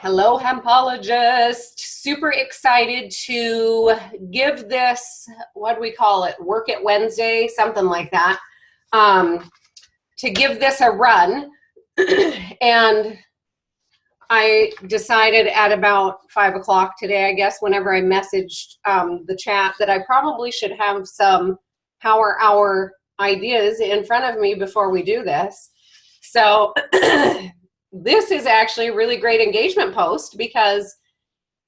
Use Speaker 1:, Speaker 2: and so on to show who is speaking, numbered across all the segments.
Speaker 1: Hello, hempologist. Super excited to give this, what do we call it? Work it Wednesday, something like that. To give this a run. And I decided at about 5 o'clock today, I guess, whenever I messaged the chat, that I probably should have some power hour ideas in front of me before we do this. So this is actually a really great engagement post, because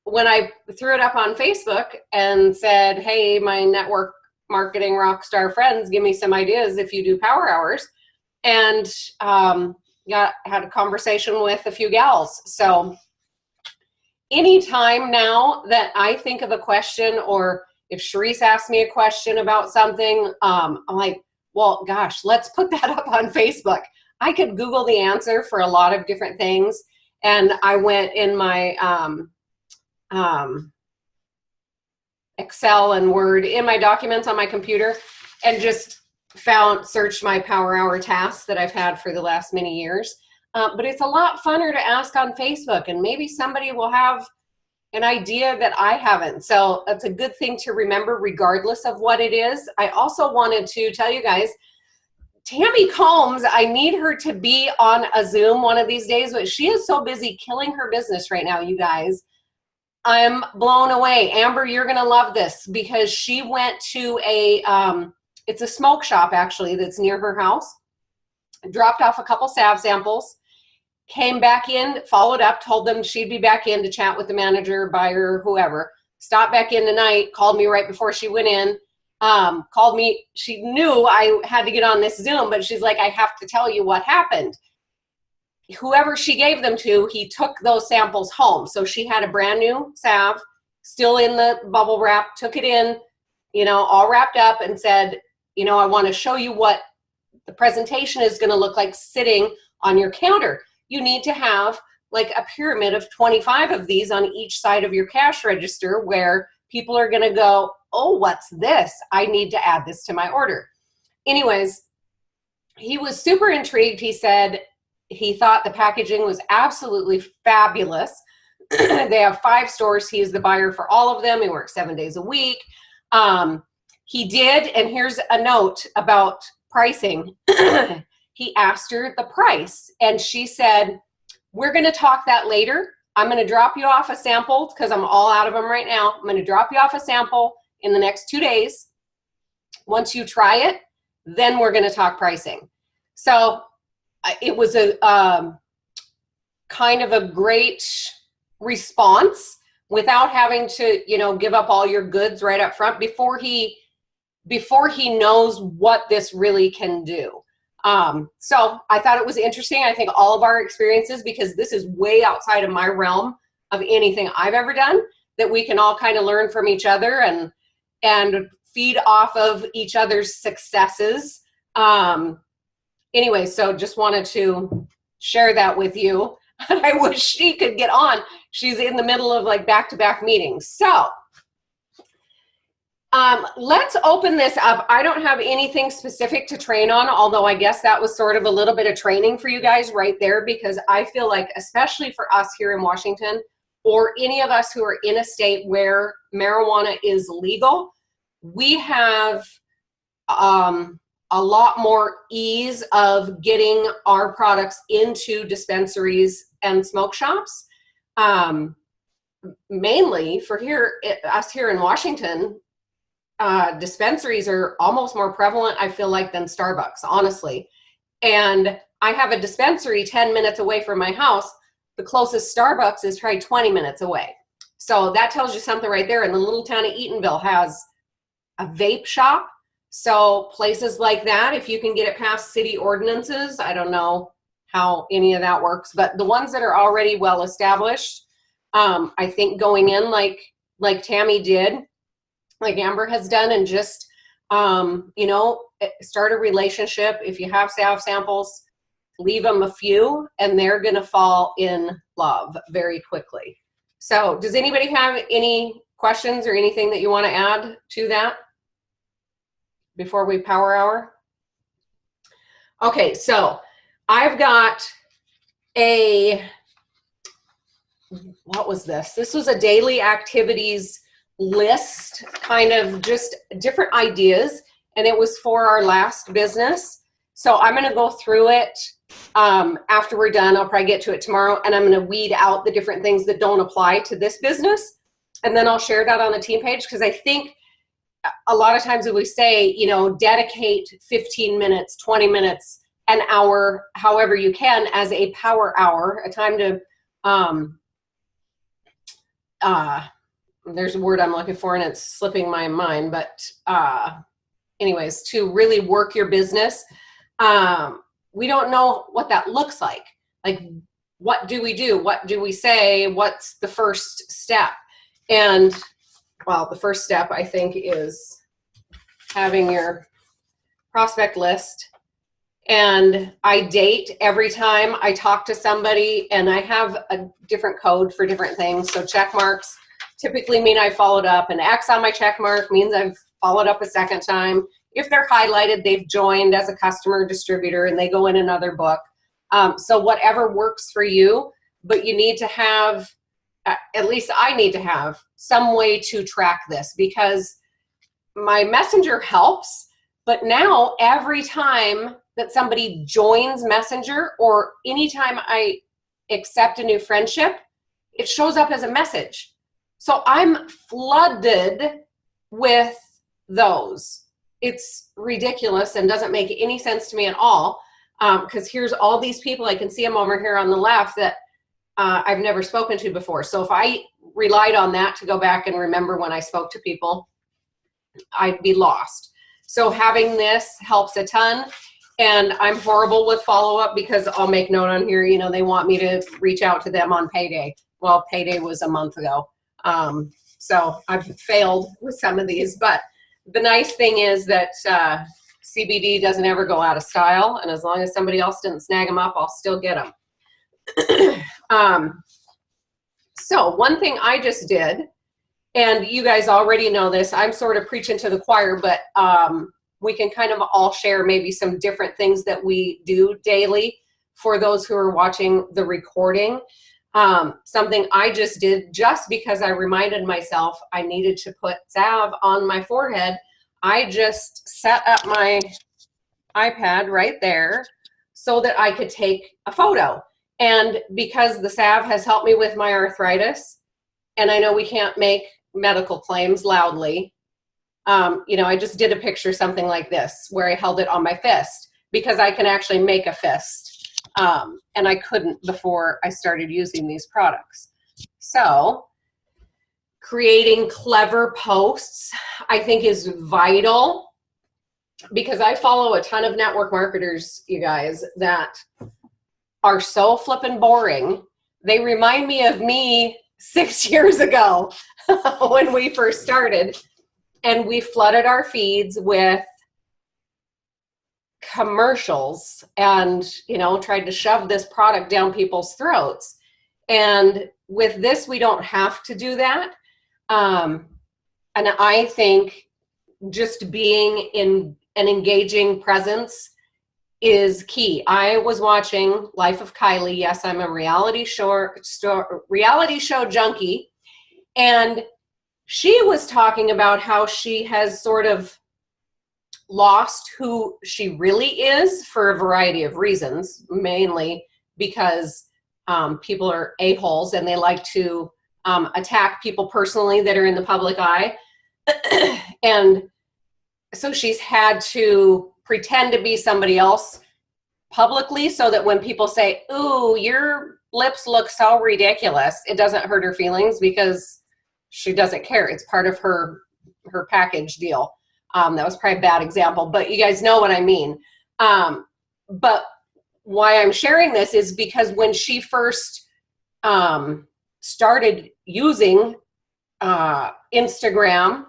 Speaker 1: when I threw it up on Facebook and said, hey, my network marketing rock star friends, give me some ideas if you do power hours, and had a conversation with a few gals. So anytime now that I think of a question, or if Sharice asks me a question about something, I'm like, well, gosh, let's put that up on Facebook. I could Google the answer for a lot of different things. And I went in my Excel and Word in my documents on my computer and just searched my power hour tasks that I've had for the last many years. But it's a lot funner to ask on Facebook, and maybe somebody will have an idea that I haven't. So that's a good thing to remember regardless of what it is. I also wanted to tell you guys, Tammy Combs, I need her to be on a Zoom one of these days, but she is so busy killing her business right now, you guys. I'm blown away. Amber, you're going to love this, because she went to it's a smoke shop actually that's near her house, dropped off a couple salve samples, came back in, followed up, told them she'd be back in to chat with the manager, buyer, whoever, stopped back in tonight, called me right before she went in. Called me. She knew I had to get on this Zoom, but she's like, I have to tell you what happened. Whoever she gave them to, he took those samples home. So she had a brand new salve, still in the bubble wrap, took it in, all wrapped up, and said, I want to show you what the presentation is going to look like sitting on your counter. You need to have like a pyramid of 25 of these on each side of your cash register, where people are going to go, oh, what's this? I need to add this to my order. Anyways, he was super intrigued. He said he thought the packaging was absolutely fabulous. They have 5 stores. He is the buyer for all of them. He works 7 days a week. He did, and here's a note about pricing. He asked her the price, and she said, we're going to talk that later. I'm going to drop you off a sample, because I'm all out of them right now. I'm going to drop you off a sample in the next 2 days. Once you try it, then we're going to talk pricing. So it was a kind of a great response without having to, give up all your goods right up front before he knows what this really can do. So I thought it was interesting. I think all of our experiences, because this is way outside of my realm of anything I've ever done, that we can all kind of learn from each other and feed off of each other's successes. Anyway, so just wanted to share that with you. I wish she could get on. She's in the middle of like back-to-back meetings. So let's open this up. I don't have anything specific to train on, although I guess that was sort of a little bit of training for you guys right there, because I feel like, especially for us here in Washington, or any of us who are in a state where marijuana is legal, we have a lot more ease of getting our products into dispensaries and smoke shops. Mainly for us here in Washington, dispensaries are almost more prevalent, I feel like, than Starbucks, honestly. And I have a dispensary 10 minutes away from my house. The closest Starbucks is probably 20 minutes away. So that tells you something right there. And the little town of Eatonville has a vape shop. So places like that, if you can get it past city ordinances, I don't know how any of that works, but the ones that are already well established, I think going in like Tammy did, like Amber has done, and just, start a relationship. If you have salve samples, leave them a few, and they're going to fall in love very quickly. So does anybody have any questions or anything that you want to add to that before we power hour? Okay, so I've got a what was this? This was a daily activities list, kind of just different ideas, and it was for our last business. So I'm going to go through it after we're done. I'll probably get to it tomorrow, and I'm going to weed out the different things that don't apply to this business, and then I'll share that on the team page, because I think a lot of times when we say, you know, dedicate 15 minutes, 20 minutes, an hour, however you can, as a power hour, a time to there's a word I'm looking for and it's slipping my mind, but anyways, to really work your business. We don't know what that looks like. Like, what do we do? What do we say? What's the first step? And well, the first step, I think, is having your prospect list. And I date every time I talk to somebody, and I have a different code for different things. So check marks typically mean I followed up. An X on my check mark means I've followed up a second time. If they're highlighted, they've joined as a customer distributor and they go in another book. So whatever works for you, but you need to have, at least I need to have some way to track this, because my Messenger helps, but now every time that somebody joins Messenger or anytime I accept a new friendship, it shows up as a message. So I'm flooded with those. It's ridiculous and doesn't make any sense to me at all, because here's all these people, I can see them over here on the left, that I've never spoken to before. So if I relied on that to go back and remember when I spoke to people, I'd be lost. So having this helps a ton. And I'm horrible with follow-up, because I'll make note on here, you know, they want me to reach out to them on payday. Well, payday was a month ago. So I've failed with some of these, but the nice thing is that CBD doesn't ever go out of style. And as long as somebody else didn't snag them up, I'll still get them. So one thing I just did, and you guys already know this, I'm sort of preaching to the choir, but we can kind of all share maybe some different things that we do daily for those who are watching the recording. Something I just did, just because I reminded myself I needed to put salve on my forehead, I just set up my iPad right there so that I could take a photo. And because the salve has helped me with my arthritis, and I know we can't make medical claims loudly, you know, I just did a picture, something like this, where I held it on my fist, because I can actually make a fist. And I couldn't before I started using these products. So creating clever posts, I think, is vital, because I follow a ton of network marketers, you guys, that are so flippin' boring. They remind me of me 6 years ago when we first started, and we flooded our feeds with commercials and, you know, tried to shove this product down people's throats. And with this, we don't have to do that. And I think just being in an engaging presence is key. I was watching Life of Kylie. Yes, I'm a reality show junkie. And she was talking about how she has sort of lost who she really is for a variety of reasons, mainly because people are a-holes and they like to attack people personally that are in the public eye. And so she's had to pretend to be somebody else publicly, so that when people say, "Ooh, your lips look so ridiculous," it doesn't hurt her feelings, because she doesn't care. It's part of her package deal. That was probably a bad example, but you guys know what I mean. But why I'm sharing this is because when she first started using Instagram,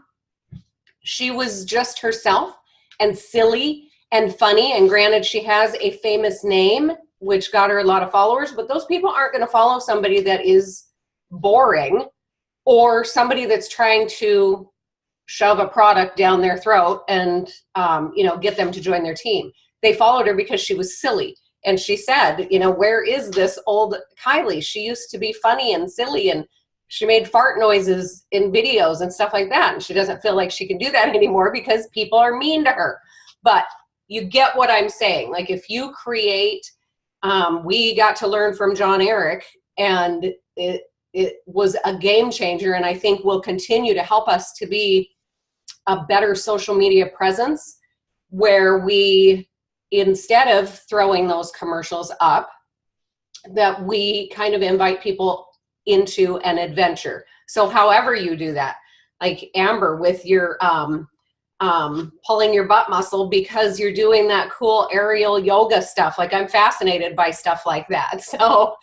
Speaker 1: she was just herself and silly and funny. And granted, she has a famous name, which got her a lot of followers, but those people aren't going to follow somebody that is boring, or somebody that's trying to shove a product down their throat and, you know, get them to join their team. They followed her because she was silly. And she said, you know, where is this old Kylie? She used to be funny and silly, and she made fart noises in videos and stuff like that. And she doesn't feel like she can do that anymore because people are mean to her. But you get what I'm saying. Like if you create, we got to learn from John Eric, and it was a game changer, and I think will continue to help us to be a better social media presence, where we, instead of throwing those commercials up, that we kind of invite people into an adventure. So however you do that, like Amber with your pulling your butt muscle because you're doing that cool aerial yoga stuff. Like I'm fascinated by stuff like that. So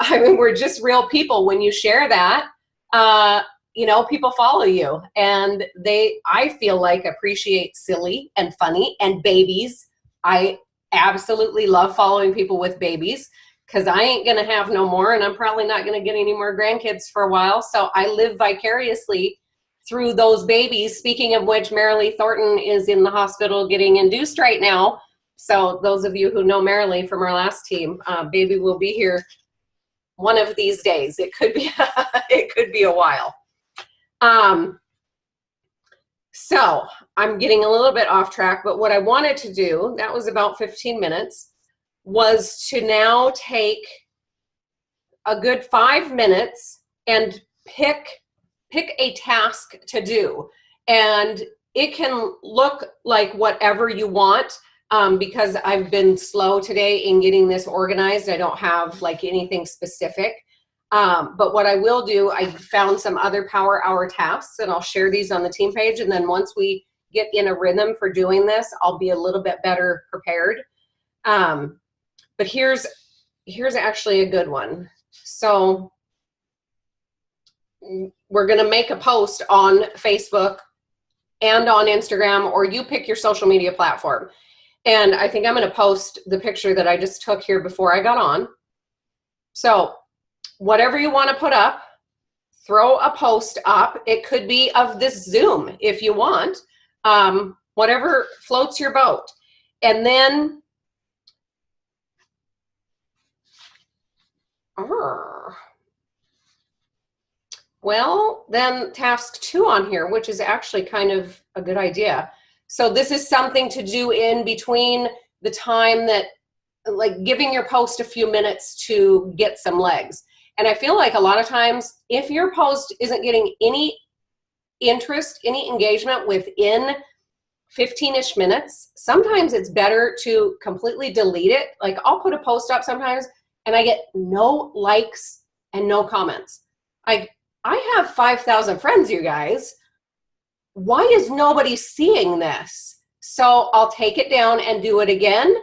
Speaker 1: I mean, we're just real people. When you share that, you know, people follow you, and I feel like appreciate silly and funny and babies. I absolutely love following people with babies, because I ain't going to have no more, and I'm probably not going to get any more grandkids for a while. So I live vicariously through those babies. Speaking of which, Marilee Thornton is in the hospital getting induced right now. So those of you who know Marilee from our last team, baby will be here one of these days. It could be, it could be a while. So I'm getting a little bit off track, but what I wanted to do, that was about 15 minutes, was to now take a good 5 minutes and pick a task to do. And it can look like whatever you want, because I've been slow today in getting this organized. I don't have like anything specific. But what I will do, I found some other Power Hour tasks, and I'll share these on the team page. And then once we get in a rhythm for doing this, I'll be a little bit better prepared. But here's actually a good one. So we're going to make a post on Facebook and on Instagram, or you pick your social media platform. And I think I'm going to post the picture that I just took here before I got on. So whatever you want to put up, throw a post up. It could be of this Zoom if you want, whatever floats your boat. And then, well, then task 2 on here, which is actually kind of a good idea. So this is something to do in between the time that, like giving your post a few minutes to get some legs. And I feel like a lot of times, if your post isn't getting any interest, any engagement within 15-ish minutes, sometimes it's better to completely delete it. Like I'll put a post up sometimes and I get no likes and no comments. I have 5,000 friends, you guys. Why is nobody seeing this? So I'll take it down and do it again,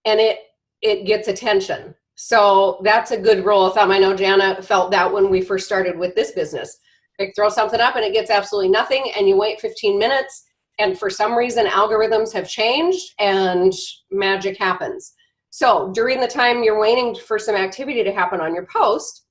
Speaker 1: and it gets attention. So that's a good rule of thumb. I know Jana felt that when we first started with this business. Like throw something up and it gets absolutely nothing, and you wait 15 minutes, and for some reason algorithms have changed and magic happens. So during the time you're waiting for some activity to happen on your post,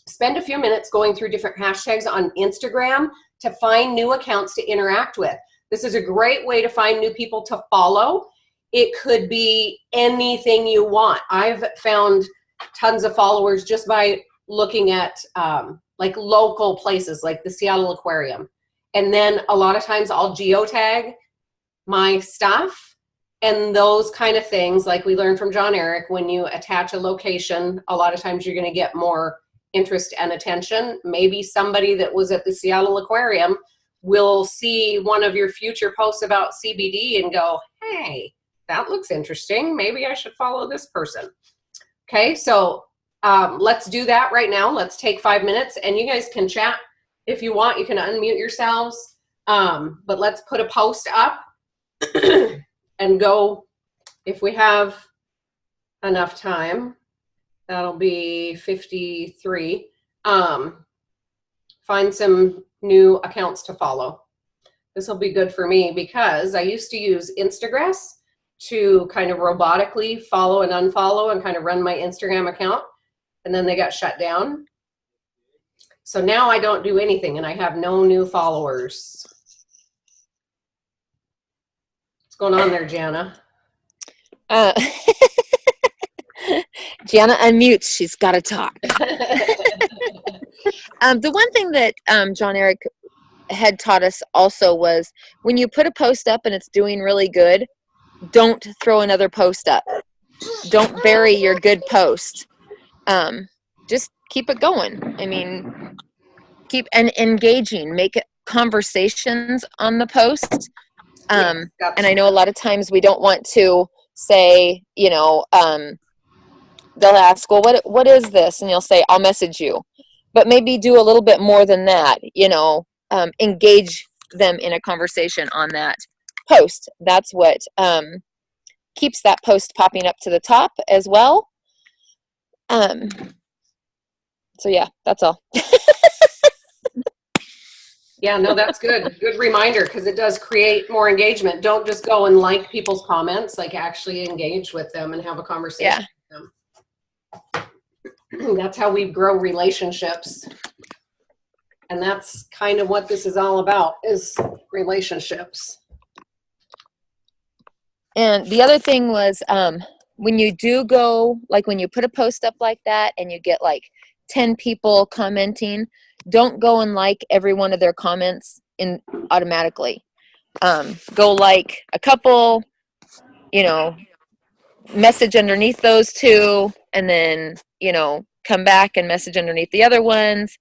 Speaker 1: spend a few minutes going through different hashtags on Instagram to find new accounts to interact with. This is a great way to find new people to follow. It could be anything you want. I've found tons of followers just by looking at like local places like the Seattle Aquarium. And then a lot of times I'll geotag my stuff and those kind of things. Like we learned from John Eric, when you attach a location, a lot of times you're going to get more interest and attention. Maybe somebody that was at the Seattle Aquarium will see one of your future posts about CBD and go, hey, that looks interesting. Maybe I should follow this person. Okay, so let's do that right now. Let's take 5 minutes, and you guys can chat if you want. You can unmute yourselves, but let's put a post up and go. If we have enough time, that'll be 53. Find some new accounts to follow. This will be good for me because I used to use Instagress to kind of robotically follow and unfollow and kind of run my Instagram account, and then they got shut down. So now I don't do anything and I have no new followers. What's going on there, Jana?
Speaker 2: Uh, Gianna unmutes. She's got to talk. The one thing that John Eric had taught us also was when you put a post up and it's doing really good, don't throw another post up. Don't bury your good post. Just keep it going. I mean, keep engaging. Make it conversations on the post. And I know a lot of times we don't want to say, you know, they'll ask, well, what is this? And you'll say, I'll message you. But maybe do a little bit more than that, you know, engage them in a conversation on that post. That's what keeps that post popping up to the top as well. So yeah, that's all.
Speaker 1: Yeah, no, that's good. Good reminder, because it does create more engagement. Don't just go and like people's comments, like actually engage with them and have a conversation with them. That's how we grow relationships. And that's kind of what this is all about, is relationships.
Speaker 2: And the other thing was when you do go, like when you put a post up like that and you get like 10 people commenting, don't go and like every one of their comments in automatically. Go like a couple, you know, message underneath those two, and then, you know, come back and message underneath the other ones.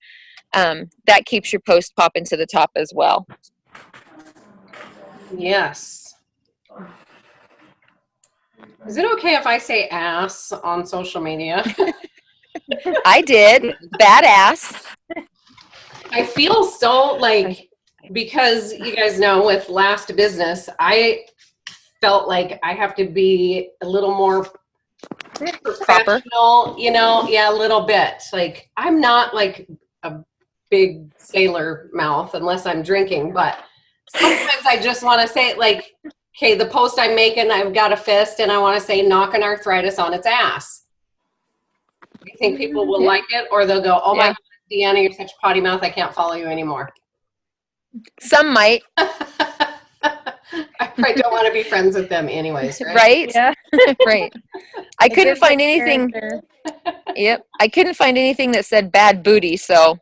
Speaker 2: That keeps your post popping to the top as well.
Speaker 1: Yes. Is it okay if I say ass on social media?
Speaker 2: I did. Badass.
Speaker 1: I feel so like, because you guys know with Last Business, I felt like I have to be a little more professional, you know? Yeah, a little bit. Like, I'm not like a big sailor mouth unless I'm drinking, but sometimes I just want to say, like, okay, the post I'm making, I've got a fist and I want to say knocking arthritis on its ass. You think people will like it, or they'll go, oh my God, Deanna, you're such a potty mouth, I can't follow you anymore.
Speaker 2: Some might.
Speaker 1: I probably don't want to be friends with them anyways, right?
Speaker 2: Right?
Speaker 3: Yeah.
Speaker 2: Right. I couldn't find anything. Yep. I couldn't find anything that said bad booty, so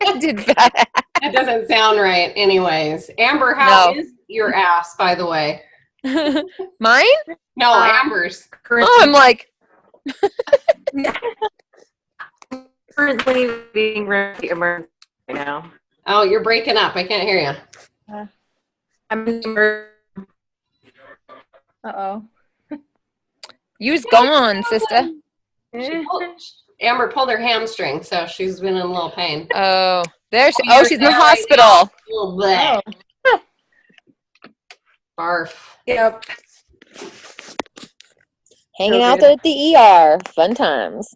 Speaker 2: I did bad.
Speaker 1: That doesn't sound right anyways. Amber, how is your ass, by the way?
Speaker 2: Mine?
Speaker 1: No, Amber's.
Speaker 2: Oh, I'm like.
Speaker 3: Currently being really immersed right now.
Speaker 1: Oh, you're breaking up. I can't hear you.
Speaker 3: I'm immersed.
Speaker 2: Uh-oh. You's gone, sister.
Speaker 1: Amber pulled her hamstring, so she's been in a little pain.
Speaker 2: Oh, there she. Oh, she's in the hospital.
Speaker 1: Right oh. Barf.
Speaker 3: Yep.
Speaker 2: Hanging out there at the ER. Fun times.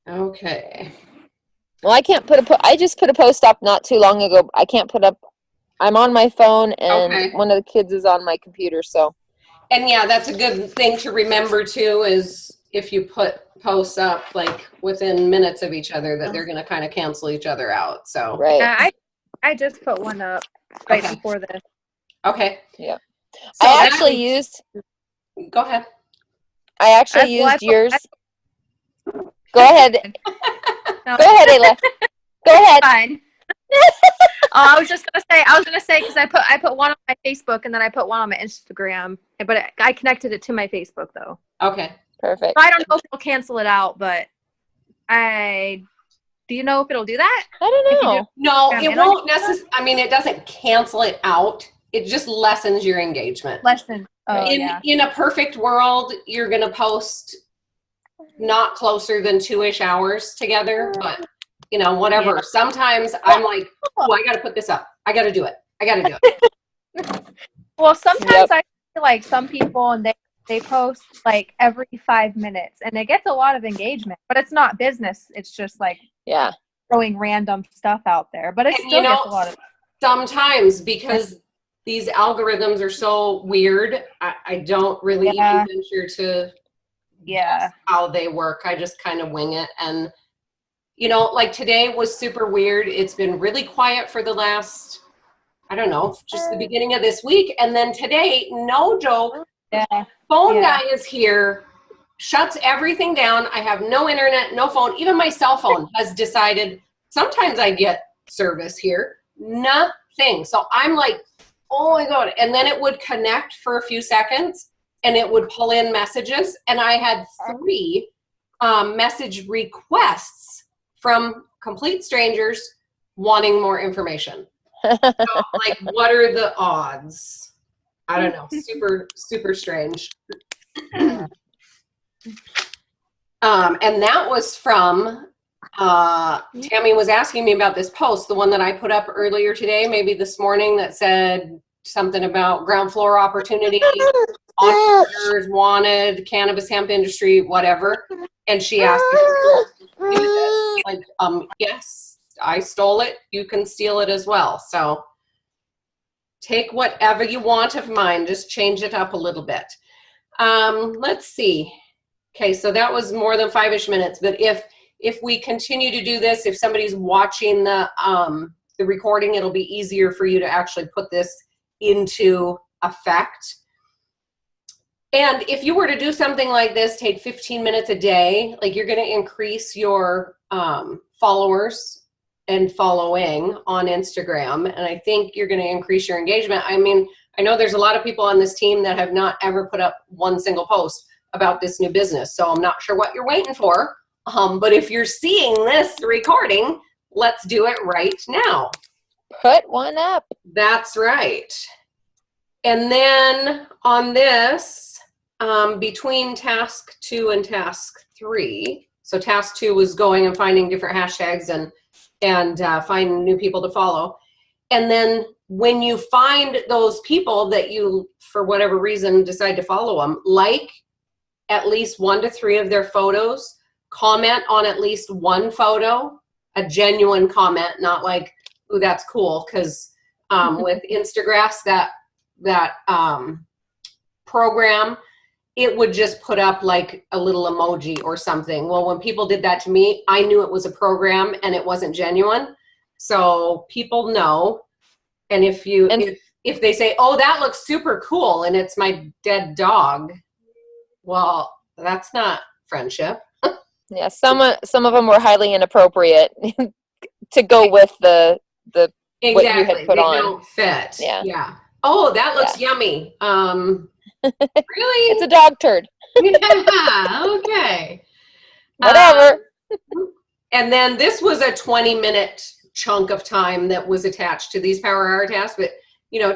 Speaker 1: Okay.
Speaker 2: Well, I can't put I just put a post up not too long ago. I can't put up. I'm on my phone, and one of the kids is on my computer, so.
Speaker 1: And yeah, that's a good thing to remember too, is if you put posts up like within minutes of each other, that they're going to kind of cancel each other out. So
Speaker 2: right.
Speaker 3: I just put one up right before this.
Speaker 1: Okay.
Speaker 2: Yeah.
Speaker 1: So
Speaker 2: I actually used.
Speaker 1: Go ahead.
Speaker 2: I actually used yours. Go ahead.
Speaker 3: No.
Speaker 2: Go ahead, Ayla. Go ahead.
Speaker 3: Fine. I was gonna say because I put one on my Facebook and then I put one on my Instagram, but I connected it to my Facebook though.
Speaker 1: Okay.
Speaker 2: Perfect.
Speaker 3: So I don't know if it'll cancel it out, but do you know if it'll do that?
Speaker 2: I don't know.
Speaker 1: No, it won't necessarily. I mean, it doesn't cancel it out. It just lessens your engagement. In a perfect world, you're going to post not closer than 2-ish hours together, but you know, whatever. Yeah. Sometimes I'm like, oh, I got to put this up. I got to do it. I got to do it.
Speaker 3: Well, sometimes I feel like some people and they post like every 5 minutes and it gets a lot of engagement, but it's not business. It's just like throwing random stuff out there, but it still gets a lot of.
Speaker 1: Sometimes because these algorithms are so weird, I don't really even venture to guess how they work. I just kind of wing it. And, you know, like today was super weird. It's been really quiet for the last I don't know, just the beginning of this week. And then today, no joke, phone guy is here, shuts everything down. I have no internet, no phone. Even my cell phone has decided, sometimes I get service here, nothing. So I'm like, oh my God. And then it would connect for a few seconds and it would pull in messages. And I had 3 message requests from complete strangers wanting more information. So, like, what are the odds? I don't know. Super, super strange. And that was from, Tammy was asking me about this post, the one that I put up earlier today, maybe this morning, that said something about ground floor opportunity, entrepreneurs wanted, cannabis, hemp industry, whatever. And she asked me to do this. Like, yes, I stole it. You can steal it as well. So take whatever you want of mine, just change it up a little bit. Let's see. Okay, so that was more than 5-ish minutes, but if we continue to do this, if somebody's watching the recording, it'll be easier for you to actually put this into effect. And if you were to do something like this, take 15 minutes a day, like, you're going to increase your followers and following on Instagram. And I think you're going to increase your engagement. I mean, I know there's a lot of people on this team that have not ever put up one single post about this new business. So I'm not sure what you're waiting for. But if you're seeing this recording, let's do it right now.
Speaker 2: Put one up.
Speaker 1: That's right. And then on this, between task 2 and task 3, so task 2 was going and finding different hashtags and finding new people to follow. And then when you find those people that you, for whatever reason, decide to follow them, like at least 1 to 3 of their photos, comment on at least 1 photo, a genuine comment, not like, ooh, that's cool. Because with Instagrass, that program, it would just put up like a little emoji or something. Well, when people did that to me, I knew it was a program and it wasn't genuine. So people know. And if they say, oh, that looks super cool, and it's my dead dog, well, that's not friendship.
Speaker 2: Yeah, some of them were highly inappropriate to go with the
Speaker 1: exactly.
Speaker 2: What you had put
Speaker 1: they
Speaker 2: on.
Speaker 1: Don't fit.
Speaker 2: Yeah.
Speaker 1: Oh, that looks yummy. Really?
Speaker 2: It's a dog turd.
Speaker 1: Yeah. Okay.
Speaker 2: Whatever.
Speaker 1: And then this was a 20-minute chunk of time that was attached to these power hour tasks, but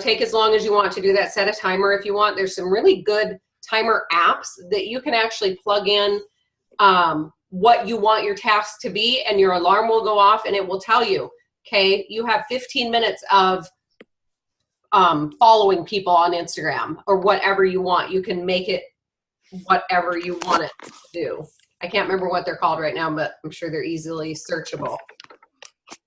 Speaker 1: take as long as you want to do that. Set a timer if you want. There's some really good timer apps that you can actually plug in what you want your tasks to be, and your alarm will go off and it will tell you, okay, you have 15 minutes of following people on Instagram, or whatever you want. You can make it whatever you want it to do. I can't remember what they're called right now, but I'm sure they're easily searchable.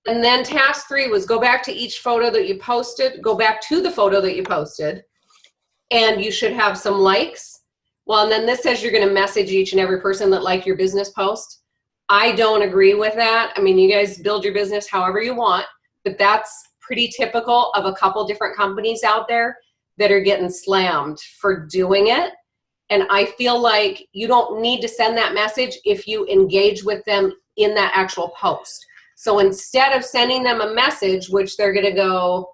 Speaker 1: And then task 3 was go back to each photo that you posted, go back to the photo that you posted, and you should have some likes. Well, and then this says you're going to message each and every person that liked your business post. I don't agree with that. I mean, you guys build your business however you want, but that's pretty typical of a couple different companies out there that are getting slammed for doing it. And I feel like you don't need to send that message if you engage with them in that actual post. So instead of sending them a message, which they're going to go,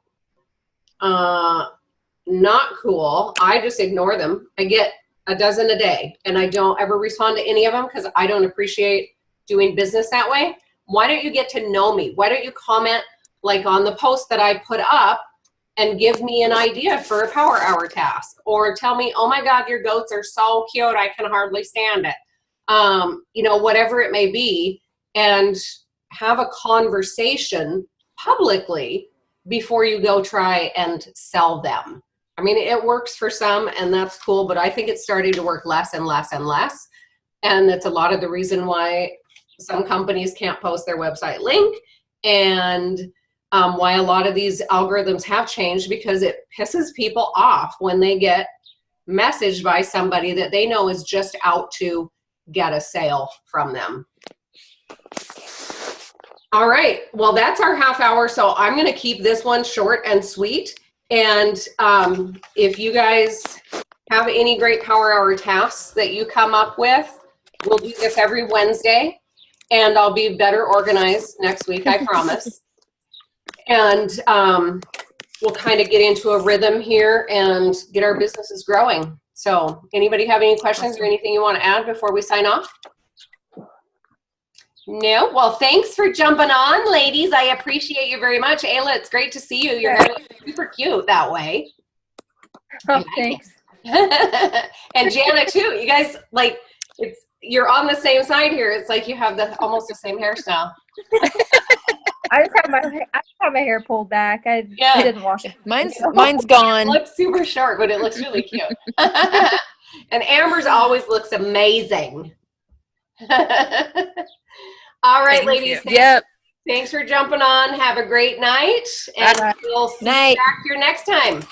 Speaker 1: not cool, I just ignore them. I get a dozen a day, and I don't ever respond to any of them because I don't appreciate doing business that way. Why don't you get to know me? Why don't you comment like on the post that I put up and give me an idea for a power hour task, or tell me, oh my God, your goats are so cute, I can hardly stand it. Whatever it may be, and have a conversation publicly before you go try and sell them. I mean, it works for some, and that's cool, but I think it's starting to work less and less and less. And it's a lot of the reason why some companies can't post their website link, and why a lot of these algorithms have changed, because it pisses people off when they get messaged by somebody that they know is just out to get a sale from them. All right. Well, that's our half hour. So I'm going to keep this one short and sweet. And if you guys have any great Power Hour tasks that you come up with, we'll do this every Wednesday. And I'll be better organized next week, I promise. And we'll kind of get into a rhythm here and get our businesses growing. So anybody have any questions or anything you want to add before we sign off? No? Well, thanks for jumping on, ladies. I appreciate you very much. Ayla, it's great to see you. You're super cute that way.
Speaker 3: Oh, thanks.
Speaker 1: And Jana, too. You guys, like, you're on the same side here. It's like you have almost the same hairstyle.
Speaker 3: I just have my hair pulled back. I didn't wash it.
Speaker 2: Mine's gone.
Speaker 1: It looks super short, but it looks really cute. And Amber's always looks amazing. All right, ladies. Thanks for jumping on. Have a great night, and we'll see you back here next time.